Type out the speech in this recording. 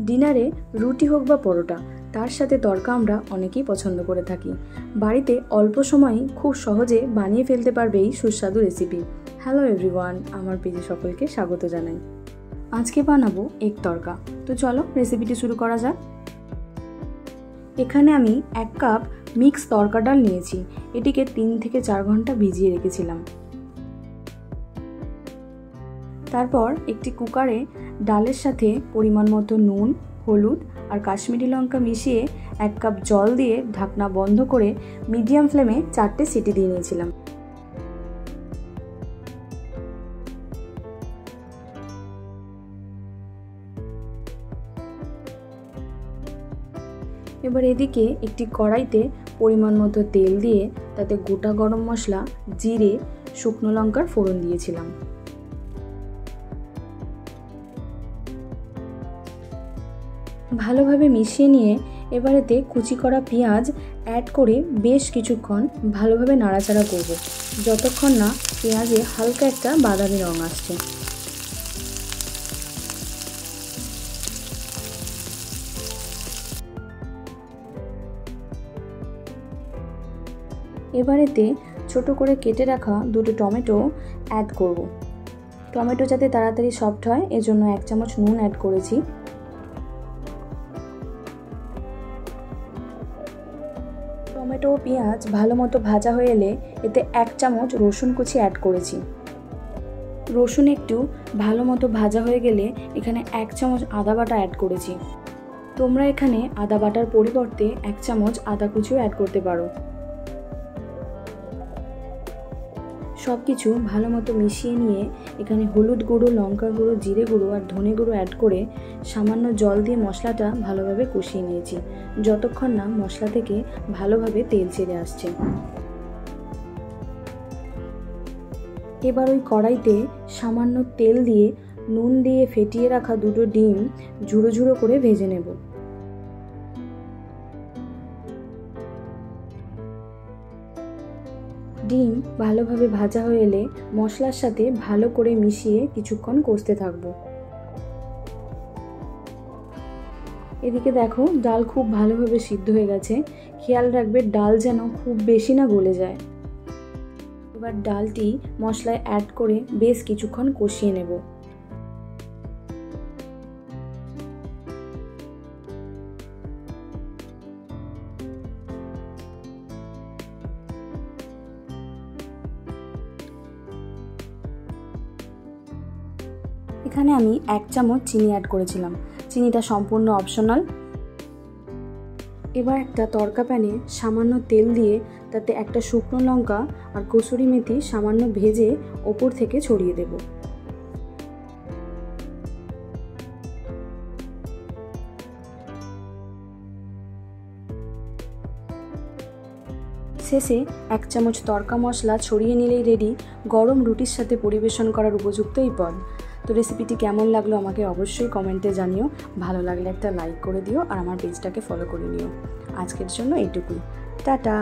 ডিনারে রুটি হোক বা পরোটা, তার সাথে তড়কা আমরা অনেকেই পছন্দ করে থাকি। বাড়িতে অল্প সময়েই খুব সহজে বানিয়ে ফেলতে পারবে এই সুস্বাদু রেসিপি। হ্যালো এভরিওয়ান, আমার পেজে সকলকে স্বাগত জানাই। আজকে বানাবো এগ তড়কা। তো চলো রেসিপিটি শুরু করা যাক। এখানে আমি 1 কাপ মিক্স তড়কা ডাল নিয়েছি। এটিকে 3 থেকে 4 ঘন্টা ভিজিয়ে রেখেছিলাম। তারপর একটি কুকারে ডালের সাথে পরিমাণ মতো নুন, হলুদ আর কাশ্মীরি লঙ্কা মিশিয়ে 1 কাপ জল দিয়ে ঢাকনা বন্ধ করে মিডিয়াম ফ্লেমে 4টে সিটি দিয়ে নিয়েছিলাম। এবার এদিকে একটি কড়াইতে পরিমাণ মতো তেল দিয়ে তাতে গোটা গরম মশলা, জিরে, শুকনো লঙ্কার ফোড়ন দিয়েছিলাম। ভালোভাবে মিশিয়ে নিয়ে এবার এতে কুচি করা পেঁয়াজ অ্যাড করে বেশ কিছুক্ষণ ভালোভাবে নাড়াচাড়া করব, যতক্ষণ না পেঁয়াজে হালকা একটা বাদামি রং আসছে। এবার এতে ছোট করে কেটে রাখা 2টো টমেটো অ্যাড করব। টমেটো যাতে তাড়াতাড়ি সফট হয় এজন্য 1 চামচ নুন অ্যাড করেছি। টমেটো ও পেঁয়াজ ভালো মতো ভাজা হয়ে এলে এতে 1 চামচ রসুন কুচি অ্যাড করেছি। রসুন একটু ভালো মতো ভাজা হয়ে গেলে এখানে 1 চামচ আদা বাটা অ্যাড করেছি। তোমরা এখানে আদা বাটার পরিবর্তে 1 চামচ আদা কুচিও অ্যাড করতে পারো। সব কিছু ভালো মতো মিশিয়ে নিয়ে এখানে হলুদ গুঁড়ো, লঙ্কা গুঁড়ো, জিরে গুঁড়ো আর ধনে গুঁড়ো অ্যাড করে সামান্য জল দিয়ে মশলাটা ভালোভাবে কষিয়ে নিয়েছি, যতক্ষণ না মশলা থেকে ভালোভাবে তেল ছেড়ে আসছে। এবার ওই কড়াইতে সামান্য তেল দিয়ে নুন দিয়ে ফেটিয়ে রাখা 2টো ডিম ঝুড়ো ঝুড়ো করে ভেজে নেব। ডিম ভালোভাবে ভাজা হয়ে এলে মশলার সাথে ভালো করে মিশিয়ে কিছুক্ষণ কষতে থাকবো। এদিকে দেখো ডাল খুব ভালোভাবে সিদ্ধ হয়ে গেছে। খেয়াল রাখবে ডাল যেন খুব বেশি না গলে যায়। এবার ডালটি মশলায় অ্যাড করে বেশ কিছুক্ষণ কষিয়ে নেব। এখানে আমি 1 চামচ চিনি অ্যাড করেছিলাম। চিনিটা সম্পূর্ণ অপশনাল। এবার একটা তড়কা প্যানে সামান্য তেল দিয়ে তাতে একটা শুকনো লঙ্কা আর কসুরি মেথি সামান্য ভেজে ওপর থেকে ছড়িয়ে দেব। শেষে 1 চামচ তড়কা মশলা ছড়িয়ে নিলেই রেডি গরম রুটির সাথে পরিবেশন করার উপযুক্ত এই পদ। তো রেসিপিটি কেমন লাগলো আমাকে অবশ্যই কমেন্টে জানিও। ভালো লাগলে একটা লাইক করে দিও আর আমার পেজটাকে ফলো করে নিও। আজকের জন্য এইটুকুই। টাটা।